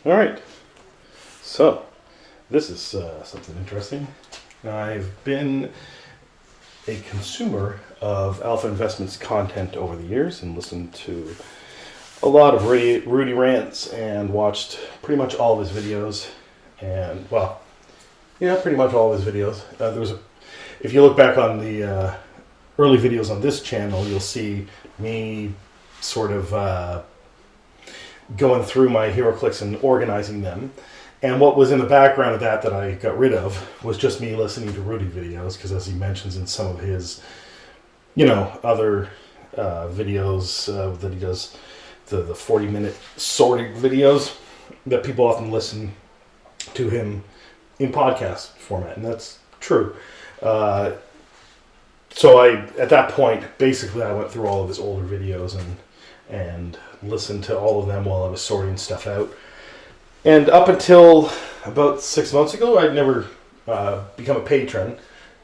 All right. So, this is something interesting. I've been a consumer of Alpha Investments content over the years and listened to a lot of Rudy rants and watched pretty much all of his videos. And, well, yeah, pretty much all of his videos. If you look back on the early videos on this channel, you'll see me sort of going through my HeroClix and organizing them. And what was in the background of that I got rid of was just me listening to Rudy videos, because as he mentions in some of his, other videos that he does, the 40-minute sorting videos, that people often listen to him in podcast format, and that's true. So at that point, basically I went through all of his older videos and listened to all of them while I was sorting stuff out. And up until about 6 months ago, I'd never become a patron,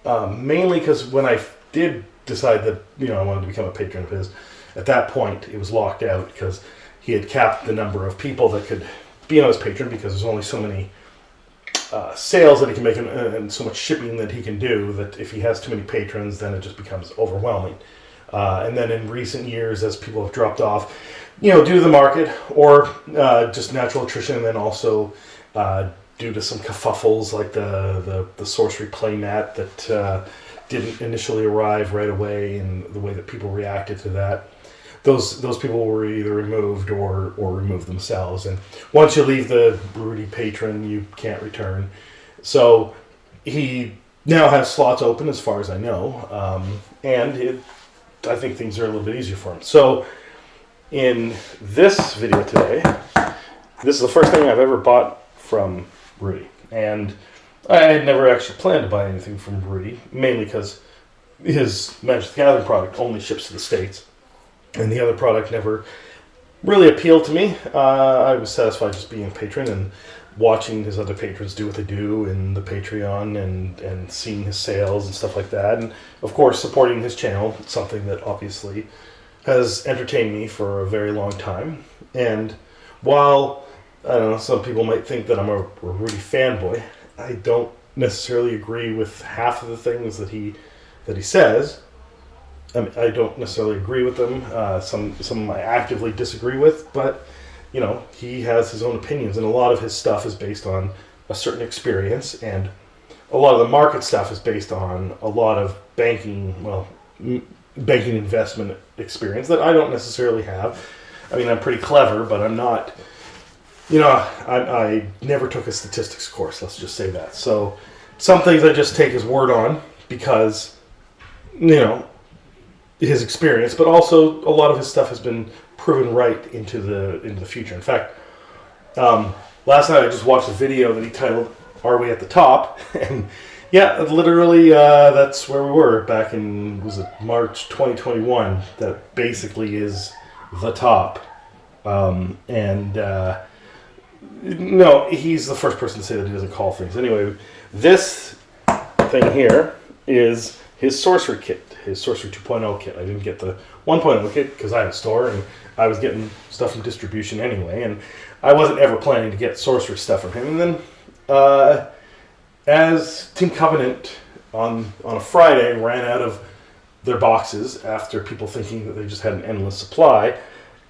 mainly because when I did decide that I wanted to become a patron of his, at that point it was locked out because he had capped the number of people that could be on his patron, because there's only so many sales that he can make and so much shipping that he can do, that if he has too many patrons, then it just becomes overwhelming. And then in recent years, as people have dropped off, due to the market or just natural attrition, and then also due to some kerfuffles like the Sorcery playmat that didn't initially arrive right away, and the way that people reacted to that, those people were either removed or removed themselves. And once you leave the Rudy patron, you can't return. So he now has slots open, as far as I know, and I think things are a little bit easier for him. So in this video today, this is the first thing I've ever bought from Rudy. And I had never actually planned to buy anything from Rudy, mainly because his Magic the Gathering product only ships to the States. And the other product never really appealed to me. I was satisfied just being a patron and watching his other patrons do what they do in the Patreon and seeing his sales and stuff like that. And, of course, supporting his channel, something that obviously has entertained me for a very long time. And while, I don't know, some people might think that I'm a Rudy fanboy, I don't necessarily agree with half of the things that he says. I mean, I don't necessarily agree with them. Some I actively disagree with, but he has his own opinions, and a lot of his stuff is based on a certain experience, and a lot of the market stuff is based on a lot of banking investment experience that I don't necessarily have. I mean, I'm pretty clever, but I'm not. I never took a statistics course. Let's just say that. So some things I just take his word on because his experience, but also a lot of his stuff has been proven right into the future. In fact, last night I just watched a video that he titled "Are We at the Top?" and yeah, literally that's where we were back in, was it March 2021? That basically is the top. No, he's the first person to say that he doesn't call things. Anyway, this thing here is his Sorcery kit, his Sorcery 2.0 kit. I didn't get the 1.0 kit because I have a store and I was getting stuff from distribution anyway, and I wasn't ever planning to get Sorcery stuff from him. And then as Team Covenant on a Friday ran out of their boxes after people thinking that they just had an endless supply,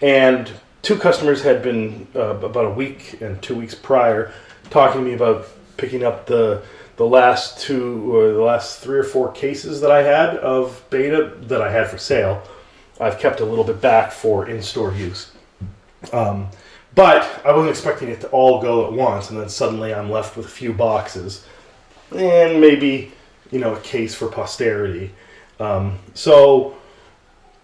and two customers had been about a week and 2 weeks prior talking to me about picking up the last 3 or 4 cases that I had of beta that I had for sale. I've kept a little bit back for in-store use. But I wasn't expecting it to all go at once, and then suddenly I'm left with a few boxes and maybe, a case for posterity. So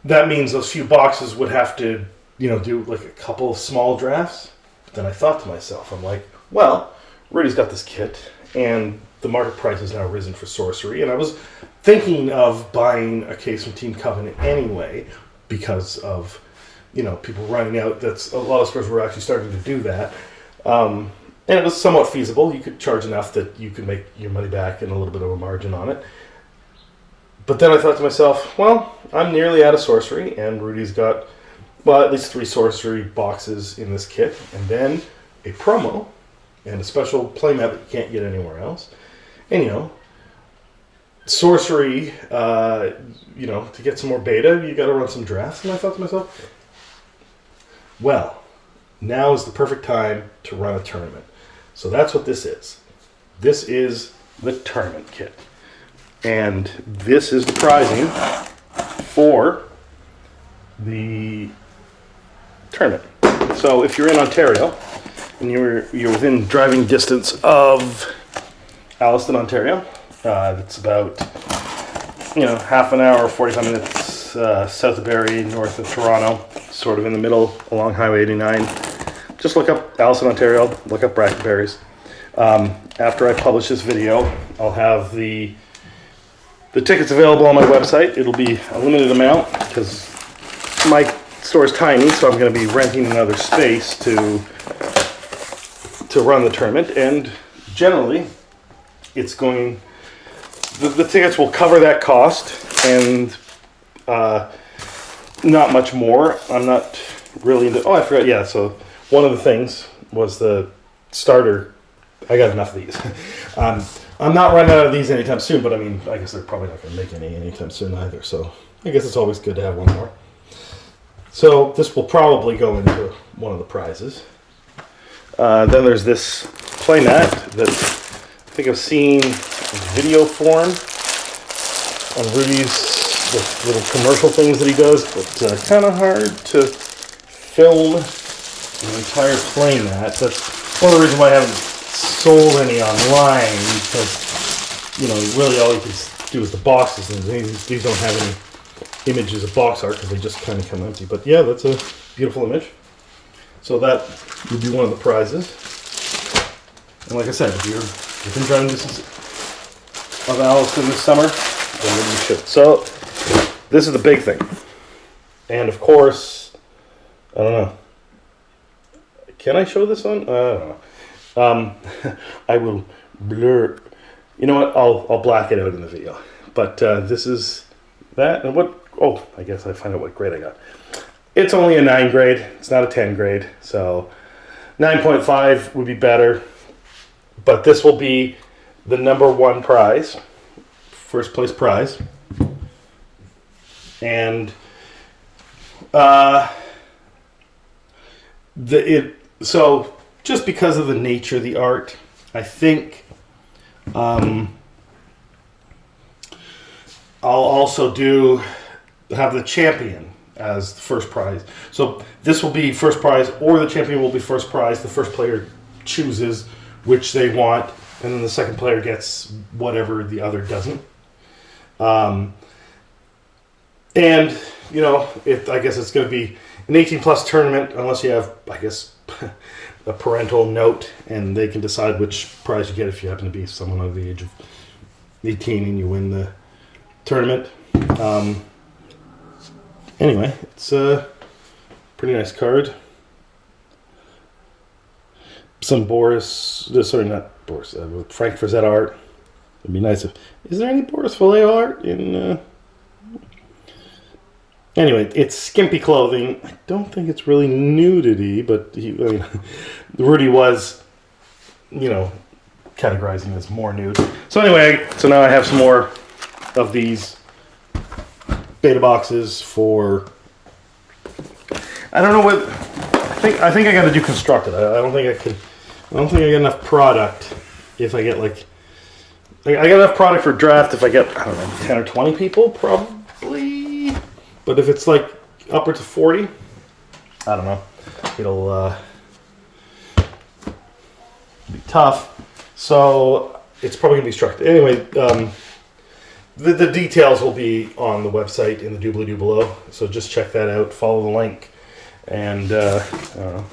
that means those few boxes would have to, do like a couple of small drafts. But then I thought to myself, I'm like, well, Rudy's got this kit, and the market price has now risen for Sorcery, and I was thinking of buying a case from Team Covenant anyway because of, people running out. That's a lot of stores were actually starting to do that. And it was somewhat feasible. You could charge enough that you could make your money back and a little bit of a margin on it. But then I thought to myself, well, I'm nearly out of Sorcery, and Rudy's got, at least 3 Sorcery boxes in this kit. And then a promo and a special playmat that you can't get anywhere else. And, you know, Sorcery, you know, to get some more beta, you got to run some drafts. And I thought to myself, well, now is the perfect time to run a tournament. So that's what this is. This is the tournament kit. And this is the pricing for the tournament. So if you're in Ontario and you're within driving distance of Alliston, Ontario, it's about, you know, half an hour, 45 minutes south of Barrie, north of Toronto, sort of in the middle along Highway 89. Just look up Alliston, Ontario, look up Brackenberries. After I publish this video, I'll have the tickets available on my website. It'll be a limited amount because my store is tiny, so I'm going to be renting another space to run the tournament. And generally, it's going. The tickets will cover that cost and not much more. I'm not really into. Oh, I forgot. Yeah. So one of the things was the starter. I got enough of these. I'm not running out of these anytime soon, but I mean, I guess they're probably not going to make any anytime soon either. So I guess it's always good to have one more. So this will probably go into one of the prizes. Then there's this playmat that I think I've seen video form on Rudy's little commercial things that he does, but kind of hard to film an entire playmat. That's one of the reasons why I haven't sold any online, because, you know, really all you can do is the boxes, and these don't have any images of box art because they just kind of come empty. But yeah, that's a beautiful image. So that would be one of the prizes. And like I said, if you're within driving distance of Alliston this summer, then maybe you should. So this is the big thing. And of course, I don't know. Can I show this on? I don't know. I will blur. You know what? I'll black it out in the video. But this is that. And what? Oh, I guess I find out what grade I got. It's only a 9 grade. It's not a 10 grade. So 9.5 would be better. But this will be the #1 prize, first place prize. And so just because of the nature of the art, I think I'll also have the champion as the first prize. So this will be first prize, or the champion will be first prize. The first player chooses which they want, and then the second player gets whatever the other doesn't. And, you know, I guess it's going to be an 18-plus tournament, unless you have, I guess, a parental note, and they can decide which prize you get if you happen to be someone under the age of 18 and you win the tournament. Anyway, it's a pretty nice card. Some Frank Frazetta art. It'd be nice if. Is there any Boris Vallejo art in? Anyway, it's skimpy clothing. I don't think it's really nudity, but Rudy was, you know, categorizing as more nude. So anyway, now I have some more of these beta boxes for. I don't know what. I think I got to do constructed. I don't think I got enough product. If I get I got enough product for draft. If I get 10 or 20 people, probably. But if it's upwards of 40, I don't know. It'll be tough. So it's probably gonna be structured anyway. The details will be on the website in the doobly-doo below. So just check that out. Follow the link, and I don't know.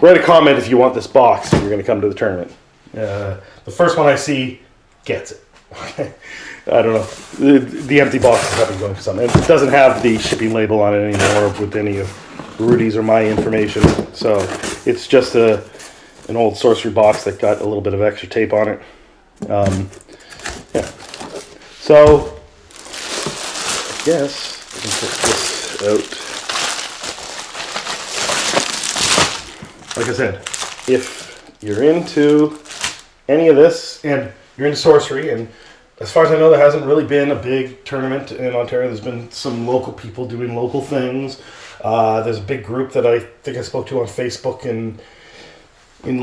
Write a comment if you want this box if you're going to come to the tournament. The first one I see gets it. I don't know. The empty box is probably going for something. It doesn't have the shipping label on it anymore with any of Rudy's or my information. So it's just an old Sorcery box that got a little bit of extra tape on it. Yeah. So I guess I can put this out. like I said, if you're into any of this and you're into Sorcery, and as far as I know, there hasn't really been a big tournament in Ontario. There's been some local people doing local things. There's a big group that I think I spoke to on Facebook in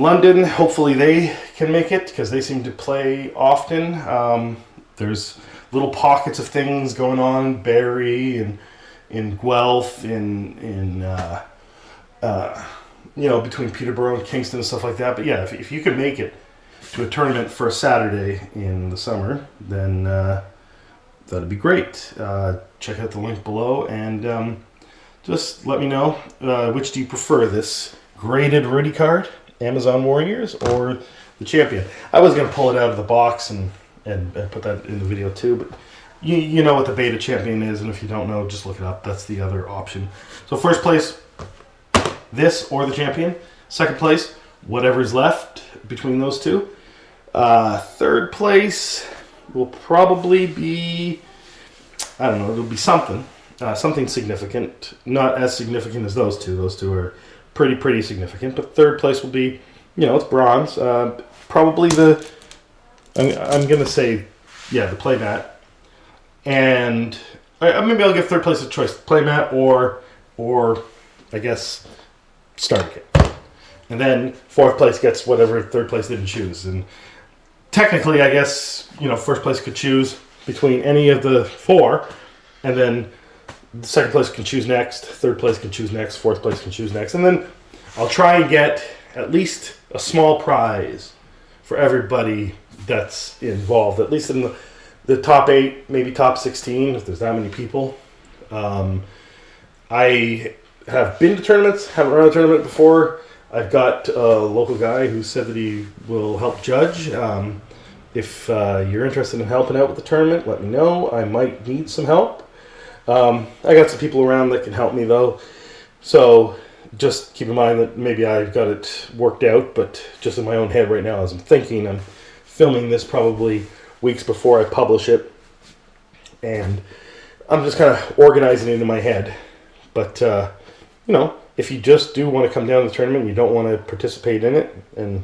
London. Hopefully they can make it because they seem to play often. There's little pockets of things going on in Barrie and in Guelph, between Peterborough and Kingston and stuff like that. But yeah, if you could make it to a tournament for a Saturday in the summer, then that'd be great. Check out the link below and just let me know which do you prefer, this graded Rudy card, Amazon Warriors, or the Champion. I was going to pull it out of the box and put that in the video too, but you know what the Beta Champion is, and if you don't know, just look it up. That's the other option. So first place, this or the Champion. Second place, whatever's left between those two. Third place will probably be, I don't know, it'll be something significant. Not as significant as those two. Those two are pretty significant. But third place will be, it's bronze. Probably I'm going to say, the playmat. And maybe I'll give third place a choice. Playmat or I guess, starter kit. And then fourth place gets whatever third place didn't choose. And technically, I guess, first place could choose between any of the four. And then the second place can choose next. Third place can choose next. Fourth place can choose next. And then I'll try and get at least a small prize for everybody that's involved. At least in the top 8, maybe top 16, if there's that many people. I have been to tournaments, haven't run a tournament before. I've got a local guy who said that he will help judge. If you're interested in helping out with the tournament, let me know. I might need some help. I got some people around that can help me, though. So just keep in mind that maybe I've got it worked out, but just in my own head right now as I'm thinking, I'm filming this probably weeks before I publish it. And I'm just kind of organizing it in my head. But, if you just do want to come down to the tournament and you don't want to participate in it, and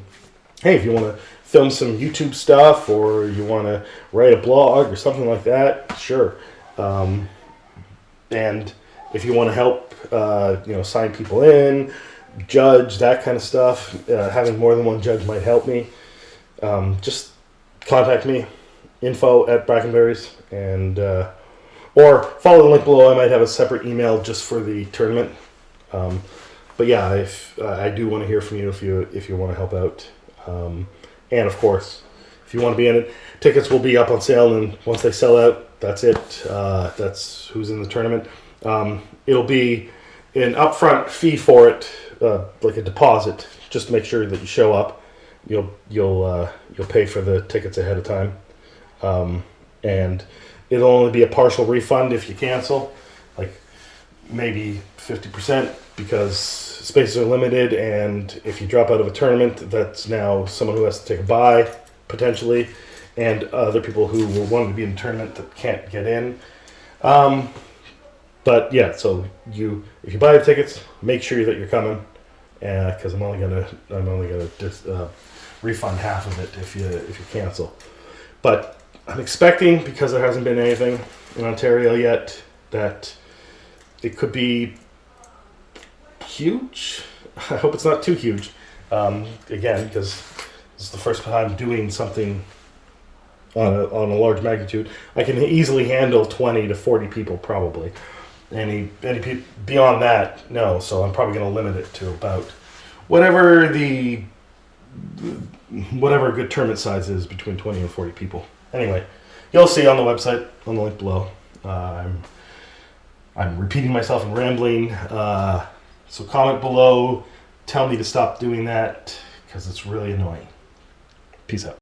hey, if you want to film some YouTube stuff or you want to write a blog or something like that, sure. And if you want to help, sign people in, judge, that kind of stuff, having more than one judge might help me. Just contact me, info@Brackenberries, and or follow the link below. I might have a separate email just for the tournament. But yeah, if I do want to hear from you if you want to help out, and of course, if you want to be in it, tickets will be up on sale, and once they sell out, that's it. That's who's in the tournament. It'll be an upfront fee for it, like a deposit, just to make sure that you show up. You'll pay for the tickets ahead of time, and it'll only be a partial refund if you cancel, like maybe 50%, because spaces are limited, and if you drop out of a tournament, that's now someone who has to take a bye, potentially, and other people who were wanting to be in the tournament that can't get in. But yeah, so if you buy the tickets, make sure that you're coming, because I'm only gonna just refund half of it if you cancel. But I'm expecting, because there hasn't been anything in Ontario yet, that it could be huge. I hope it's not too huge. Again, because this is the first time doing something on a large magnitude. I can easily handle 20 to 40 people probably. Any beyond that, no. So I'm probably going to limit it to about whatever a good tournament size is, between 20 and 40 people. Anyway, you'll see on the website, on the link below. I'm repeating myself and rambling. So comment below. Tell me to stop doing that, because it's really annoying. Peace out.